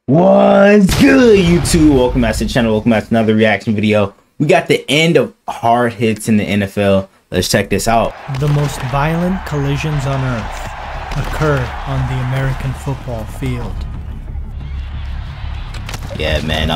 What's good, YouTube? Welcome back to the channel. Welcome back to another reaction video. We got the end of hard hits in the NFL. Let's check this out. The most violent collisions on earth occur on the American football field. Yeah, man.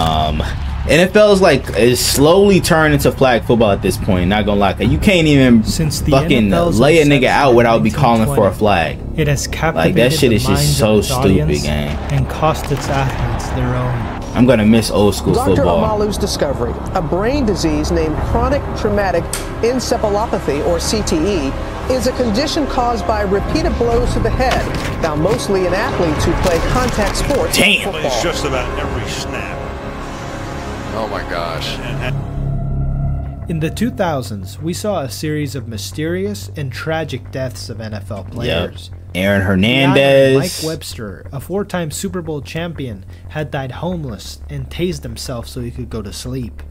NFL is slowly turning into flag football at this point. Not gonna lie, you can't even fucking lay a nigga out without be calling for a flag. It has captivated that shit is just so stupid, gang, and cost its athletes their own. I'm gonna miss old school Dr. football. Omalu's discovery, a brain disease named chronic traumatic encephalopathy, or CTE, is a condition caused by repeated blows to the head, found mostly in athletes who play contact sports. Damn. It's just about every snap. Oh my gosh. In the 2000s, we saw a series of mysterious and tragic deaths of NFL players. Yep. Aaron Hernandez. Mike Webster, a four-time Super Bowl champion, had died homeless and tased himself so he could go to sleep.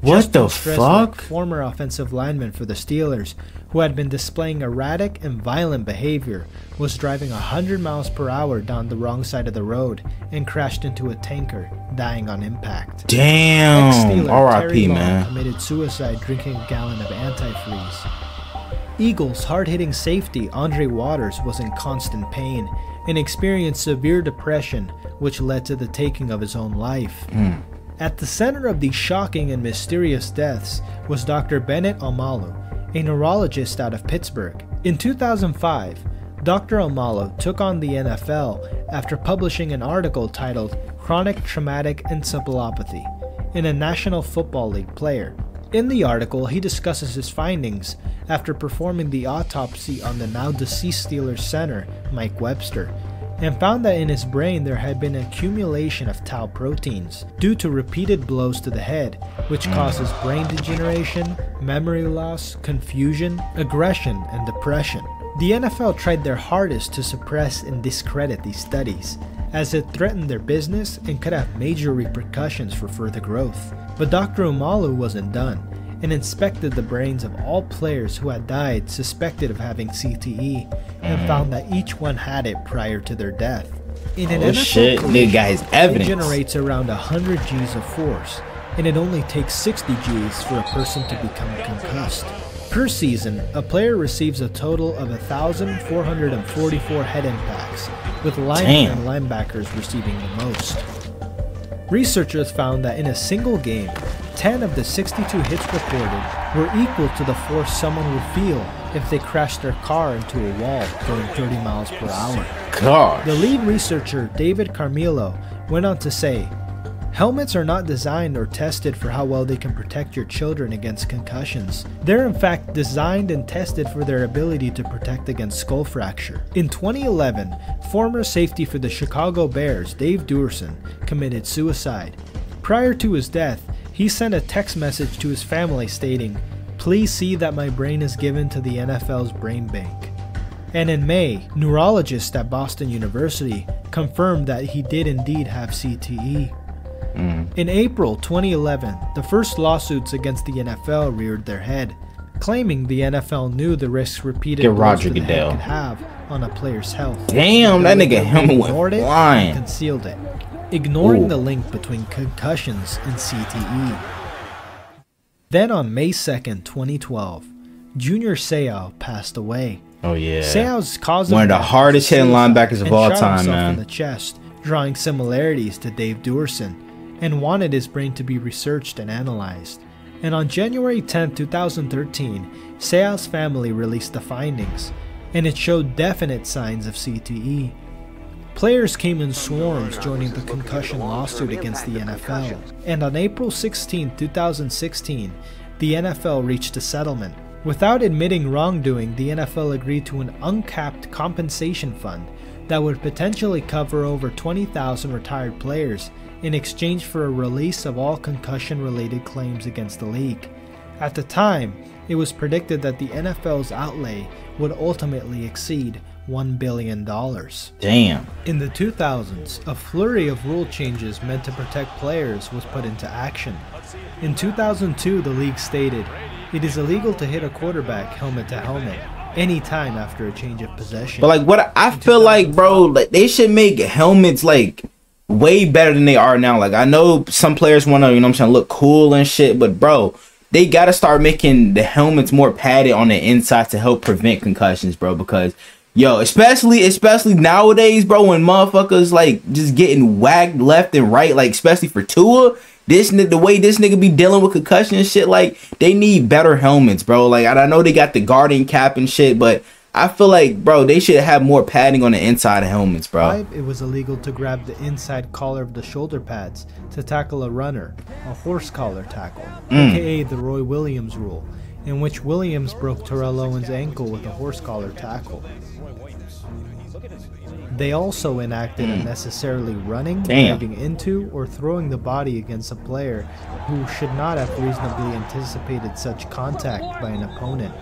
What the fuck? Former offensive lineman for the Steelers, who had been displaying erratic and violent behavior, was driving 100 miles per hour down the wrong side of the road and crashed into a tanker, dying on impact. Damn. R.I.P. man. Committed suicide drinking a gallon of antifreeze. Eagles hard-hitting safety Andre Waters was in constant pain and experienced severe depression, which led to the taking of his own life. At the center of these shocking and mysterious deaths was Dr. Bennet Omalu, a neurologist out of Pittsburgh. In 2005, Dr. Omalu took on the NFL after publishing an article titled Chronic Traumatic Encephalopathy in a National Football League player. In the article, he discusses his findings after performing the autopsy on the now deceased Steelers center, Mike Webster, and found that in his brain there had been an accumulation of tau proteins due to repeated blows to the head, which causes brain degeneration, memory loss, confusion, aggression, and depression. The NFL tried their hardest to suppress and discredit these studies, as it threatened their business and could have major repercussions for further growth. But Dr. Omalu wasn't done, and inspected the brains of all players who had died suspected of having CTE, and found that each one had it prior to their death. In an NFL collision, guy's evidence. It generates around 100 Gs of force, and it only takes 60 Gs for a person to become concussed. Per season, a player receives a total of 1,444 head impacts, with linemen and linebackers receiving the most. Researchers found that in a single game, 10 of the 62 hits reported were equal to the force someone would feel if they crashed their car into a wall going 30 miles per hour. God. The lead researcher, David Carmelo, went on to say, "Helmets are not designed or tested for how well they can protect your children against concussions. They're in fact designed and tested for their ability to protect against skull fracture." In 2011, former safety for the Chicago Bears, Dave Duerson, committed suicide. Prior to his death, he sent a text message to his family stating, "Please see that my brain is given to the NFL's brain bank." And in May, neurologists at Boston University confirmed that he did indeed have CTE. In April 2011, the first lawsuits against the NFL reared their head, claiming the NFL knew the risks repeated blows to the head could have on a player's health. Damn, that nigga helmet went flying. And concealed it, ignoring the link between concussions and CTE. Then on May 2nd, 2012, Junior Seau passed away. Oh yeah. Seau's cause of one of the hardest hitting linebackers of all time, in man. The chest, drawing similarities to Dave Duerson, and wanted his brain to be researched and analyzed. And on January 10, 2013, Seau's family released the findings, and it showed definite signs of CTE. Players came in swarms joining the concussion lawsuit against the NFL, and on April 16, 2016, the NFL reached a settlement. Without admitting wrongdoing, the NFL agreed to an uncapped compensation fund that would potentially cover over 20,000 retired players in exchange for a release of all concussion-related claims against the league. At the time, it was predicted that the NFL's outlay would ultimately exceed $1 billion. Damn. In the 2000s, a flurry of rule changes meant to protect players was put into action. In 2002, the league stated, "It is illegal to hit a quarterback helmet to helmet anytime after a change of possession." But like, what I feel like, bro, like they should make helmets like way better than they are now. Like, I know some players want to, you know what I'm saying, look cool and shit, but bro, they got to start making the helmets more padded on the inside to help prevent concussions, bro, because yo, especially nowadays, bro, when motherfuckers like just getting whacked left and right, like especially for Tua, the way this nigga be dealing with concussion and shit, like they need better helmets, bro. Like, I know they got the guarding cap and shit, but I feel like, bro, they should have more padding on the inside of helmets, bro. It was illegal to grab the inside collar of the shoulder pads to tackle a runner, a horse collar tackle, aka the Roy Williams rule, in which Williams broke Terrell Owens' ankle with a horse collar tackle. They also enacted unnecessarily running, diving into, or throwing the body against a player who should not have reasonably anticipated such contact by an opponent.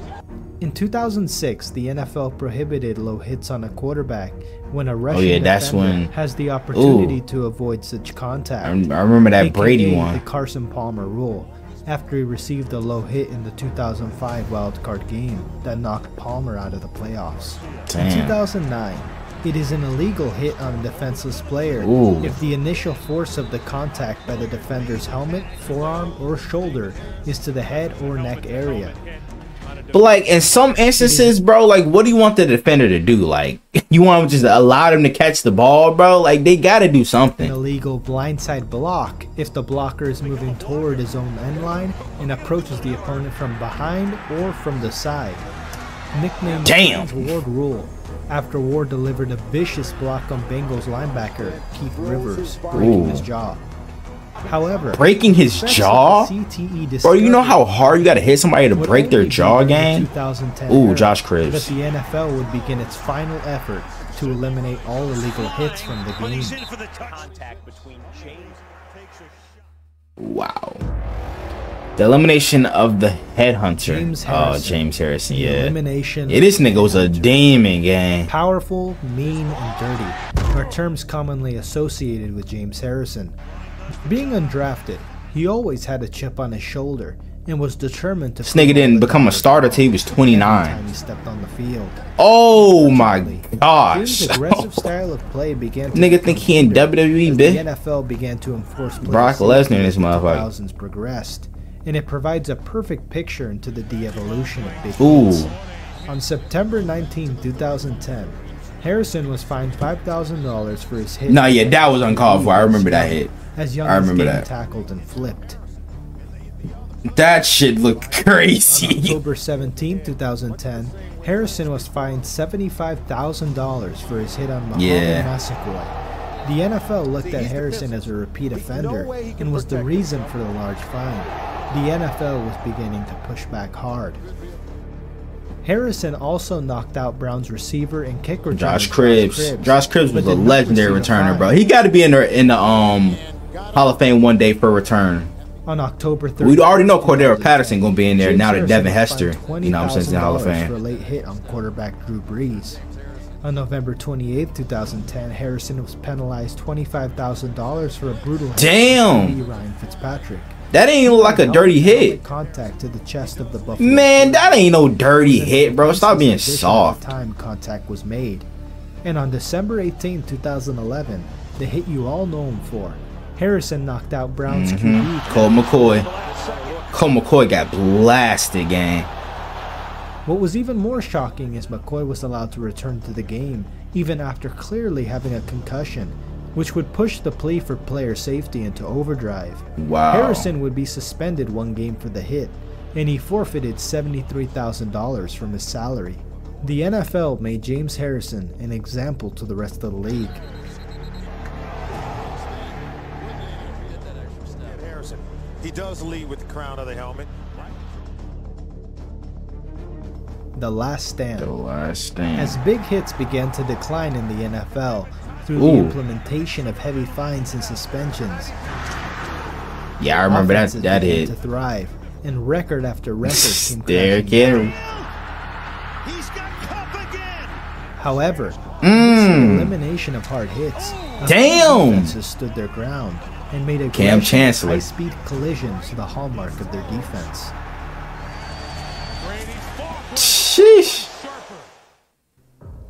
In 2006, the NFL prohibited low hits on a quarterback when a rushing defender has the opportunity to avoid such contact. I remember that Brady one. The Carson Palmer rule, after he received a low hit in the 2005 wildcard game that knocked Palmer out of the playoffs. In 2009, it is an illegal hit on a defenseless player if the initial force of the contact by the defender's helmet, forearm, or shoulder is to the head or neck area. But like in some instances, bro, like what do you want the defender to do? Like you want to just allow them to catch the ball, bro? Like they got to do something. An illegal blindside block if the blocker is moving toward his own end line and approaches the opponent from behind or from the side. Nicknamed the Ward rule, after Ward delivered a vicious block on Bengals linebacker Keith Rivers, breaking his jaw. However, breaking his jaw? Bro, you know how hard you gotta hit somebody to break their jaw, gang? Ooh, Josh Cribbs. That the NFL would begin its final effort to eliminate all illegal hits from the game. Wow. The elimination of the headhunter. James Harrison, yeah. This nigga was a demon, gang. Powerful, mean, and dirty are terms commonly associated with James Harrison. Being undrafted, he always had a chip on his shoulder and was determined to. This nigga didn't become a starter till he was 29. Every time he stepped on the field. Oh my gosh! His aggressive style of play began. Nigga think he in WWE, bitch. The NFL began to enforce Brock Lesnar in this motherfucker. Thousands progressed, and it provides a perfect picture into the de-evolution of big hits. On September 19, 2010. Harrison was fined $5,000 for his hit. Nah, yeah, that was uncalled for. I remember that hit. As Young was getting tackled and flipped. That shit looked crazy. On October 17, 2010, Harrison was fined $75,000 for his hit on Mohamed Massaquoi. The NFL looked at Harrison as a repeat offender and was the reason for the large fine. The NFL was beginning to push back hard. Harrison also knocked out Browns receiver and kick returner Josh Cribbs. Josh Cribbs was a legendary returner, bro. He got to be in the Hall of Fame one day for return. On October 3rd, we already know Cordero Patterson gonna be in there now that Devin Hester, you know what I'm saying, in the Hall of Fame. For a late hit on quarterback Drew Brees. On November 28, 2010, Harrison was penalized $25,000 for a brutal hit on Ryan Fitzpatrick. That ain't like a dirty hit. Contact to the chest of the Buffalo. Man, that ain't no dirty hit, bro. Stop being soft. Time contact was made. And on December 18, 2011, the hit you all know him for, Harrison knocked out Browns QB Colt McCoy. Colt McCoy got blasted, gang. What was even more shocking is McCoy was allowed to return to the game even after clearly having a concussion, which would push the plea for player safety into overdrive. Wow. Harrison would be suspended one game for the hit, and he forfeited $73,000 from his salary. The NFL made James Harrison an example to the rest of the league. He does lead with the crown of the helmet. The Last Stand. The Last Stand. As big hits began to decline in the NFL through the implementation of heavy fines and suspensions. Yeah, I remember that hit. To thrive, and record after record came Derrick Henry. He's got Cup again. However, the elimination of hard hits, defenses stood their ground and made a high-speed collisions the hallmark of their defense. Sheesh.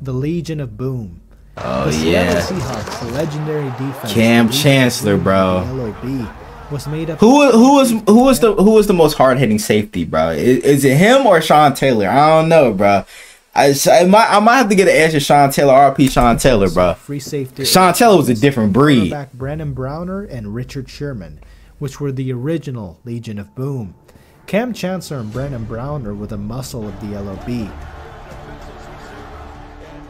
The Legion of Boom. Oh The yeah. Seattle Seahawks' legendary defense, Cam the Chancellor, bro. LOB, was made up. Who was the most hard hitting safety, bro? Is it him or Sean Taylor? I don't know, bro. I might have to get an answer. Sean Taylor, RP Sean Taylor, bro. Free safety. Sean Taylor was a different breed. Quarterback Brandon Browner and Richard Sherman, which were the original Legion of Boom. Cam Chancellor and Brandon Browner were the muscle of the LOB.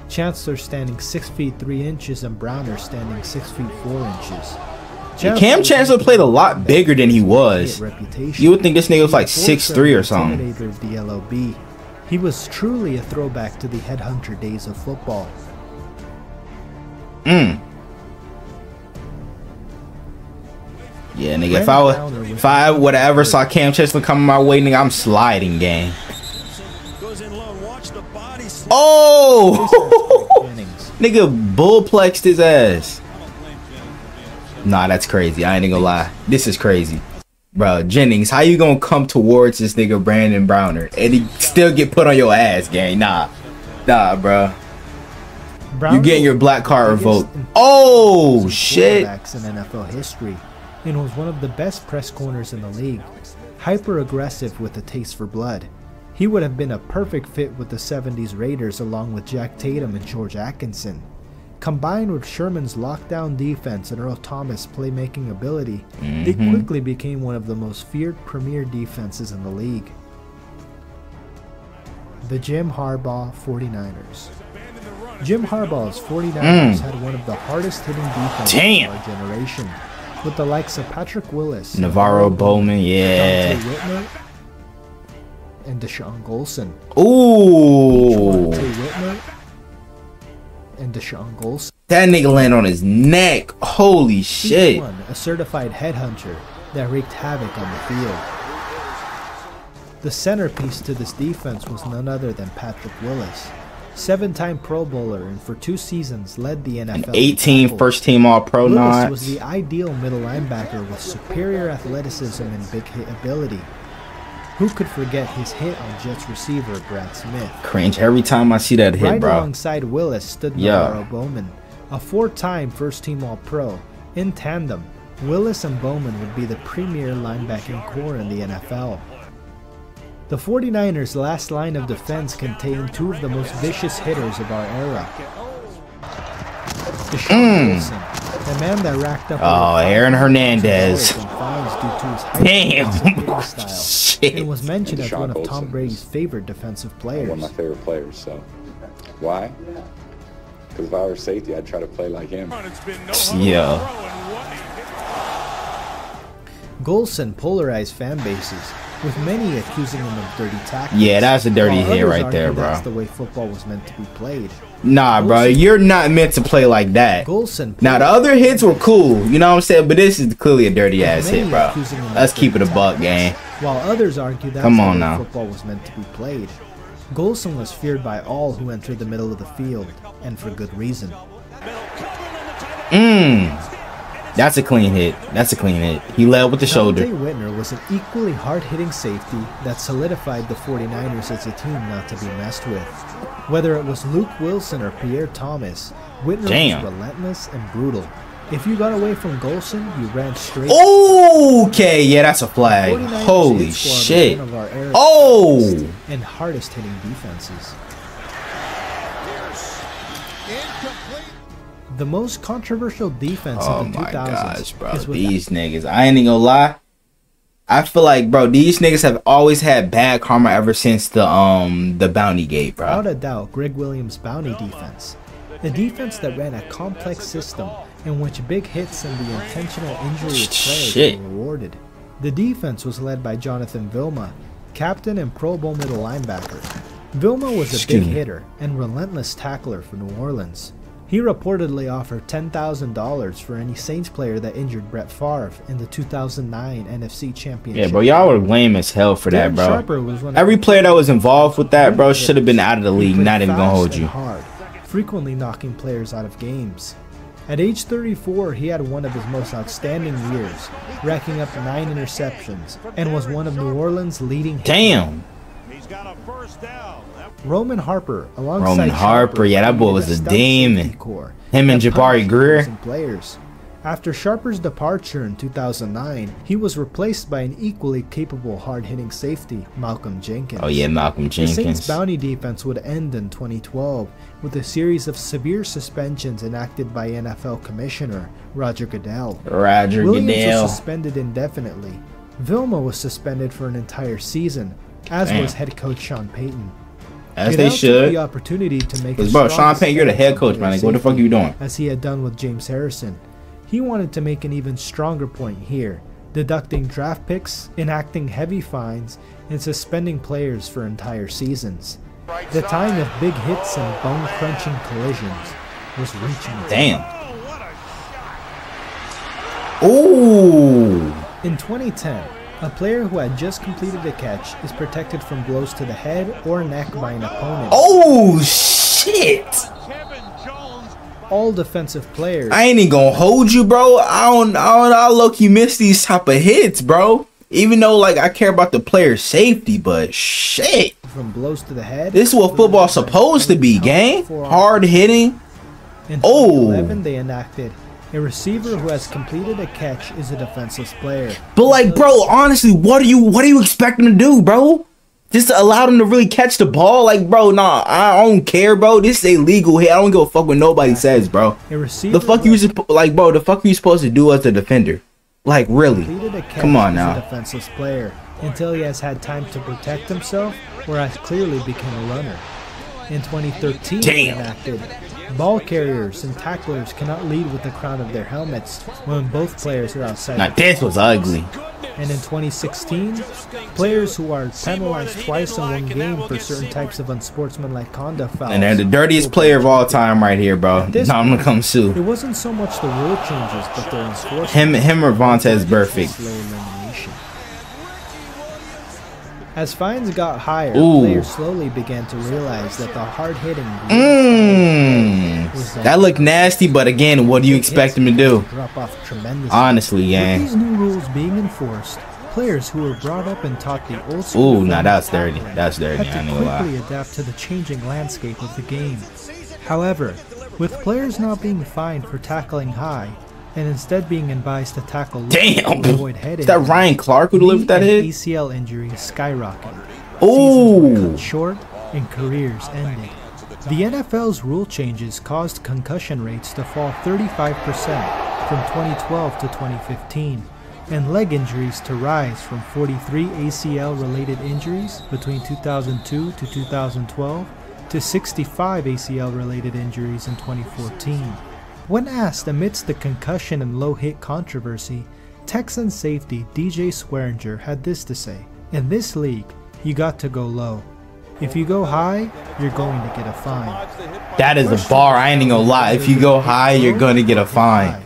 Chancellor standing 6 feet 3 inches and Browner standing 6 feet 4 inches. Cam Chancellor played a lot bigger than he was. Reputation. You would think this nigga was like 6'3" or something. Of the LOB. He was truly a throwback to the headhunter days of football. Yeah, nigga, if I would have ever saw Cam Chancellor coming my way, nigga, I'm sliding, gang. Oh! Nigga bullplexed his ass. Nah, that's crazy. I ain't gonna lie. This is crazy. Bro, Jennings, how you gonna come towards this nigga Brandon Browner and he still get put on your ass, gang? Nah, bro. You getting your black card revoked. Oh, shit. In NFL history, and was one of the best press corners in the league. Hyper aggressive with a taste for blood. He would have been a perfect fit with the 70s Raiders along with Jack Tatum and George Atkinson. Combined with Sherman's lockdown defense and Earl Thomas' playmaking ability, they quickly became one of the most feared premier defenses in the league. The Jim Harbaugh 49ers. Jim Harbaugh's 49ers had one of the hardest hitting defenses of our generation, with the likes of Patrick Willis, Navarro Bowman, yeah, Dante Whitmer, and Deshaun Golson. Ooh, Dante Whitmer and Deshaun Golson. That nigga landed on his neck. Holy shit. Each one a certified headhunter that wreaked havoc on the field. The centerpiece to this defense was none other than Patrick Willis. 7-time Pro Bowler and for 2 seasons led the NFL. An 18 first team All-Pro Willis nod. was the ideal middle linebacker with superior athleticism and big hit ability. Who could forget his hit on Jets receiver Brad Smith? Cringe every time I see that hit, right bro. Alongside Willis stood Navarro Bowman, a 4-time first-team All-Pro. In tandem, Willis and Bowman would be the premier linebacking core in the NFL. The 49ers' last line of defense contained 2 of the most vicious hitters of our era. Deshaun Wilson, the man that racked up Aaron Hernandez. Damn. Shit. It was mentioned as one of Tom Brady's favorite defensive players. One of my favorite players, so why? Because if I were safety, I'd try to play like him. Yeah. Golson polarized fan bases, with many accusing him of dirty tackles. Yeah, that's a dirty hit others right there, argue bro. That's the way football was meant to be played. Nah, bro, you're not meant to play like that. Golson. Now the other hits were cool, you know what I'm saying, but this is clearly a dirty ass hit, bro. Let's keep it a buck, gang. While others argue that's Come the on way now. football was meant to be played. Golson was feared by all who entered the middle of the field, and for good reason. That's a clean hit. That's a clean hit. He led with the shoulder. Dante Whitmer was an equally hard-hitting safety that solidified the 49ers as a team not to be messed with. Whether it was Luke Wilson or Pierre Thomas, Whitmer was relentless and brutal. If you got away from Golson, you ran straight. Okay, yeah, that's a flag. Holy shit. Oh! And hardest hitting defenses. The most controversial defense of the 2000s. Gosh, bro. These niggas, I ain't gonna lie. I feel like, bro, these niggas have always had bad karma ever since the Bounty Gate, bro. Without a doubt, Greg Williams' Bounty defense. A defense that ran a complex system in which big hits and the intentional injury of players were rewarded. The defense was led by Jonathan Vilma, captain and Pro Bowl middle linebacker. Vilma was a big hitter and relentless tackler for New Orleans. He reportedly offered $10,000 for any Saints player that injured Brett Favre in the 2009 NFC Championship. Yeah, bro, y'all were lame as hell for that, bro. Every player that was involved with that, bro, should have been out of the league. Not even gonna hold you. Hard, frequently knocking players out of games. At age 34, he had one of his most outstanding years, racking up 9 interceptions, and was one of New Orleans' leading hitters. Damn. He's got a first down. Roman Harper, alongside Roman Harper, yeah, that boy was a demon. Him and Jabari Greer. Players. After Sharper's departure in 2009, he was replaced by an equally capable hard-hitting safety, Malcolm Jenkins. Oh yeah, Malcolm Jenkins. The Saints' bounty defense would end in 2012 with a series of severe suspensions enacted by NFL Commissioner Roger Goodell. Williams was suspended indefinitely. Vilma was suspended for an entire season, as was head coach Sean Payton. As they should. The opportunity to make bro, Sean Payton, you're the head coach, man. Like, what the fuck are you doing? As he had done with James Harrison. He wanted to make an even stronger point here, deducting draft picks, enacting heavy fines, and suspending players for entire seasons. The time of big hits and bone-crunching collisions was reaching its end. Ooh! In 2010, a player who had just completed a catch is protected from blows to the head or neck by an opponent. Oh, shit! All defensive players. I ain't even gonna hold you, bro. I low-key miss these type of hits, bro. Even though, like, I care about the player's safety, but shit. From blows to the head. This is what football's supposed to be, gang. Hard hitting. In 2011, they enacted a receiver who has completed a catch is a defenseless player. But like, bro, honestly, what are you expecting to do, bro? Just to allow them to really catch the ball? Like, bro, nah, I don't care, bro. This is a legal hit. I don't give a fuck what nobody says, bro. The fuck you like, bro? The fuck are you supposed to do as a defender? Like, really? Come on now. A defenseless player until he has had time to protect himself or has clearly become a runner. In 2013, they enacted ball carriers and tacklers cannot lead with the crown of their helmets when both players are outside. Now this was ugly. And in 2016, players who are penalized twice in one game for certain types of unsportsmanlike conduct fouls. And they're the dirtiest player of all time right here, bro. Now I'm gonna come sue. It wasn't so much the rule changes, but their enforcement. Him or Vontaze Burfict. As fines got higher, players slowly began to realize that the hard-hitting that looked nasty, but again, what do you expect them to do? Drop off tremendously. Honestly, gang. With these new rules being enforced, players who were brought up and taught the old school nah, that's dirty. That's dirty. had to quickly adapt to the changing landscape of the game. However, with players not being fined for tackling high, and instead being advised to tackle damn, to avoid head is that Ryan Clark who delivered that hit? ACL injuries skyrocketed. Ooh, seasons were cut short and careers ended. The NFL's rule changes caused concussion rates to fall 35% from 2012 to 2015, and leg injuries to rise from 43 ACL-related injuries between 2002 to 2012 to 65 ACL-related injuries in 2014. When asked amidst the concussion and low-hit controversy, Texans safety DJ Swearinger had this to say: "In this league, you got to go low. If you go high, you're going to get a fine." That is a bar. I ain't even gonna lie. If you go high, you're gonna get a fine.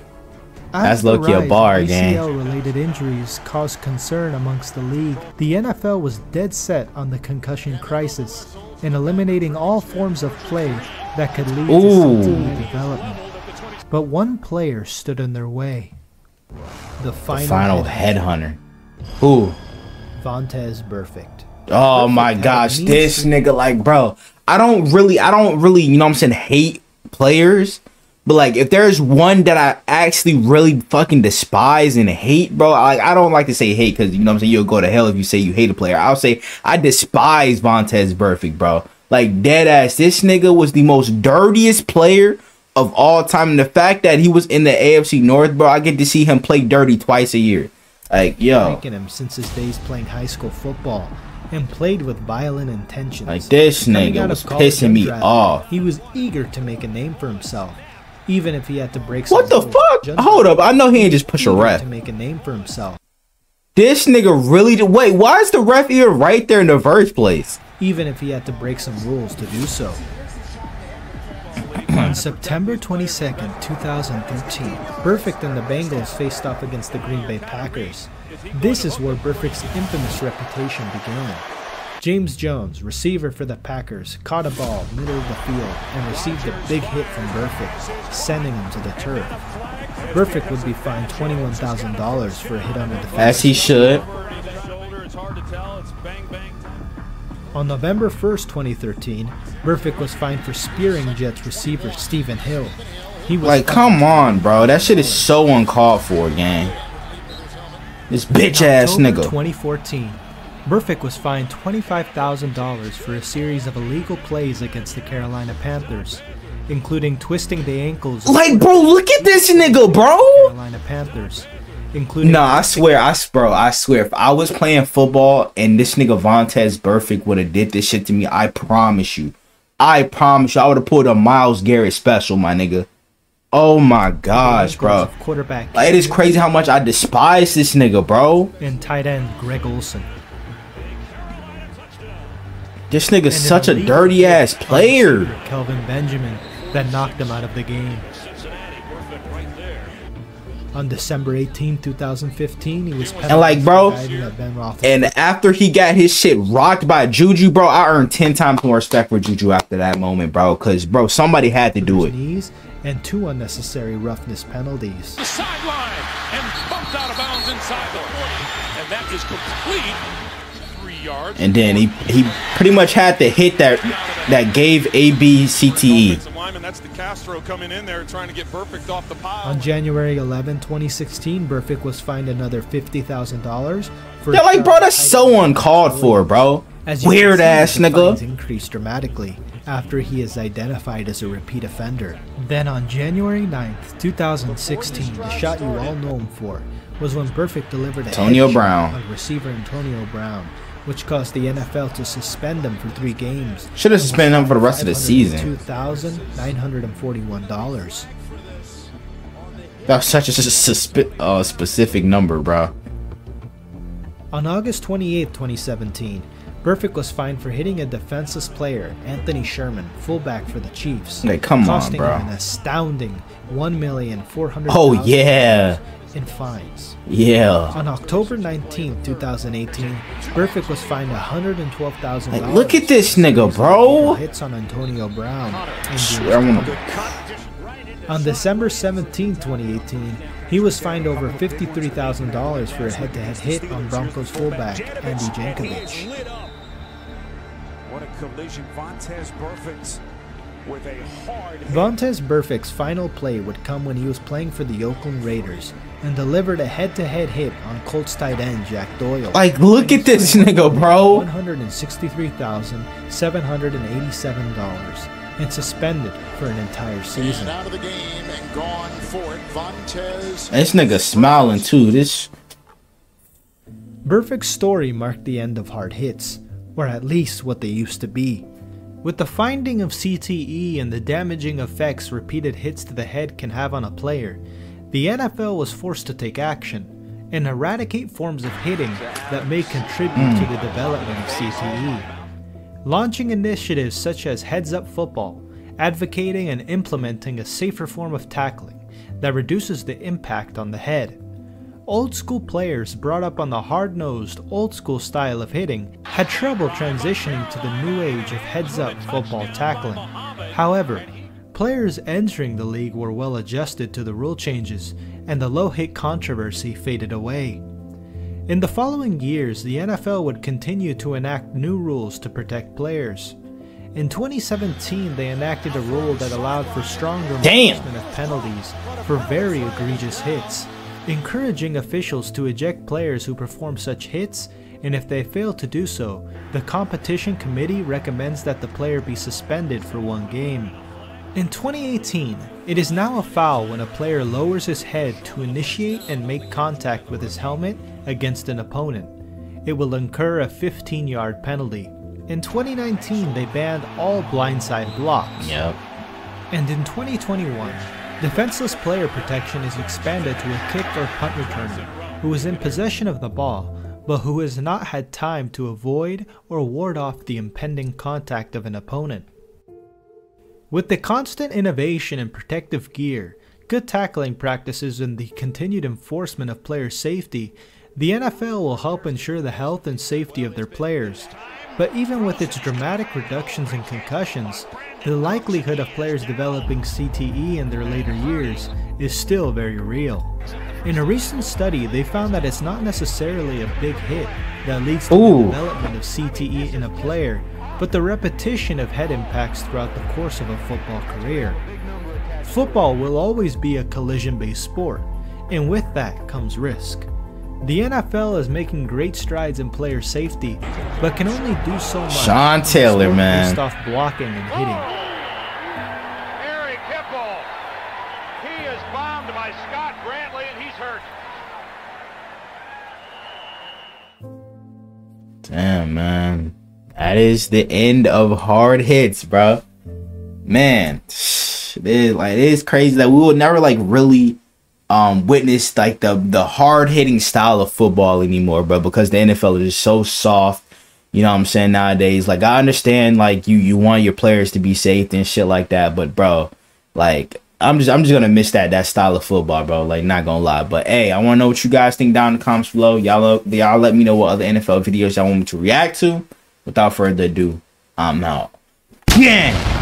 That's low-key a bar, gang. ACL-related injuries caused concern amongst the league. The NFL was dead set on the concussion crisis and eliminating all forms of play that could lead to CTE development. But one player stood in their way. The final headhunter. Who? Vontaze Burfict. Oh my gosh, this nigga, like, bro, I don't really, you know what I'm saying, hate players. But like, if there's one that I actually really fucking despise and hate, bro, I don't like to say hate because, you know what I'm saying, you'll go to hell if you say you hate a player. I'll say I despise Vontaze Burfict, bro. Like, dead ass, this nigga was the most dirtiest player of all time. And the fact that he was in the AFC North, bro, I get to see him play dirty twice a year. Like, yo. Ranking him since his days playing high school football and played with violent intentions. Like, this nigga was pissing me off. He was eager to make a name for himself, even if he had to break some. What the fuck? Hold up, I know he ain't just push a ref. To make a name for himself. This nigga really did. Wait, why is the ref even right there in the first place? Even if he had to break some rules to do so. On September 22nd, 2013, Burfict and the Bengals faced off against the Green Bay Packers. This is where Burfict's infamous reputation began. James Jones, receiver for the Packers, caught a ball middle of the field and received a big hit from Burfict, sending him to the turf. Burfict would be fined $21,000 for a hit on the defense. As he should. On November 1st, 2013, Burfict was fined for spearing Jets receiver Stephen Hill. He was like, come on, bro. That shit is so uncalled for, gang. This bitch ass nigga. 2014, Burfict was fined $25,000 for a series of illegal plays against the Carolina Panthers, including twisting the ankles. Like, bro, look at this nigga, bro. Carolina Panthers, including. No, I swear, if I was playing football and this nigga Vontaze Burfict would have did this shit to me, I promise you, I would have pulled a Myles Garrett special, my nigga. Oh my gosh, bro. Like, it is crazy how much I despise this nigga, bro. And tight end Greg Olsen. This nigga's such a dirty ass player. Kelvin Benjamin that knocked him out of the game. On December 18, 2015, he was and like, bro, and after he got his shit rocked by Juju, bro, I earned 10 times more respect for Juju after that moment, bro. Cause bro, somebody had to do it. Knees and 2 unnecessary roughness penalties. The sideline and bumped out of bounds inside the 40, and that is complete. 3 yards. And then he pretty much had to hit that gave AB CTE. That's the Castro coming in there trying to get Burfict off the pile. On January 11, 2016, Burfict was fined another $50,000 for. Yeah, like, bro, that's so uncalled for, bro. Weird ass nigga. Increased dramatically after he is identified as a repeat offender. Then on January 9th, 2016, the shot you all know him for was when Burfict delivered a Antonio headshot Brown on receiver Antonio Brown, which caused the NFL to suspend him for 3 games. Should have suspended him for the rest of the season. $2,941. That's such a specific number, bro. On August 28, 2017, Burfict was fined for hitting a defenseless player, Anthony Sherman, fullback for the Chiefs. Hey, come on, costing bro. him an astounding $1,400,000 Oh yeah. in fines. Yeah. On October 19, 2018, Burfict was fined $112,000. Like, look at this nigga, bro. Hits on Antonio Brown. On December 17, 2018, he was fined over $53,000 for a head-to-head hit on Broncos fullback Andy Jankovic. What a collision. Vontaze Burfict with a hard hit. Vontaze Burfict's final play would come when he was playing for the Oakland Raiders and delivered a head-to-head hit on Colts tight end Jack Doyle. Like, look at this nigga, bro. $163,787 and suspended for an entire season. Out of the game and gone for it. Vontaze. This nigga smiling too. Burfict's story marked the end of hard hits, or at least what they used to be. With the finding of CTE and the damaging effects repeated hits to the head can have on a player, the NFL was forced to take action and eradicate forms of hitting that may contribute to the development of CTE. Launching initiatives such as Heads Up Football, advocating and implementing a safer form of tackling that reduces the impact on the head. Old school players brought up on the hard-nosed, old-school style of hitting had trouble transitioning to the new age of heads-up football tackling. However, players entering the league were well adjusted to the rule changes, and the low-hit controversy faded away. In the following years, the NFL would continue to enact new rules to protect players. In 2017, they enacted a rule that allowed for stronger enforcement of penalties for very egregious hits, encouraging officials to eject players who perform such hits, and if they fail to do so, the competition committee recommends that the player be suspended for 1 game. In 2018, it is now a foul when a player lowers his head to initiate and make contact with his helmet against an opponent. It will incur a 15-yard penalty. In 2019, they banned all blindside blocks. Yep. And in 2021, defenseless player protection is expanded to a kick or punt returner who is in possession of the ball, but who has not had time to avoid or ward off the impending contact of an opponent. With the constant innovation in protective gear, good tackling practices, and the continued enforcement of player safety, the NFL will help ensure the health and safety of their players. But even with its dramatic reductions in concussions, the likelihood of players developing CTE in their later years is still very real. In a recent study, they found that it's not necessarily a big hit that leads to the development of CTE in a player, but the repetition of head impacts throughout the course of a football career. Football will always be a collision-based sport, and with that comes risk. The NFL is making great strides in player safety, but can only do so much. Sean Taylor, man. Based off blocking and hitting. Harry Kipple. He is bombed by Scott Brantley, and he's hurt. Damn, man. That is the end of hard hits, bro. Man, it is crazy that we will never like really witness like the hard hitting style of football anymore, bro, because the NFL is just so soft. You know what I'm saying? Nowadays, like, I understand like you want your players to be safe and shit like that, but bro, like I'm just gonna miss that style of football, bro. Like, not gonna lie. But hey, I want to know what you guys think down in the comments below. Y'all let me know what other NFL videos y'all want me to react to. Without further ado, I'm out. Yeah.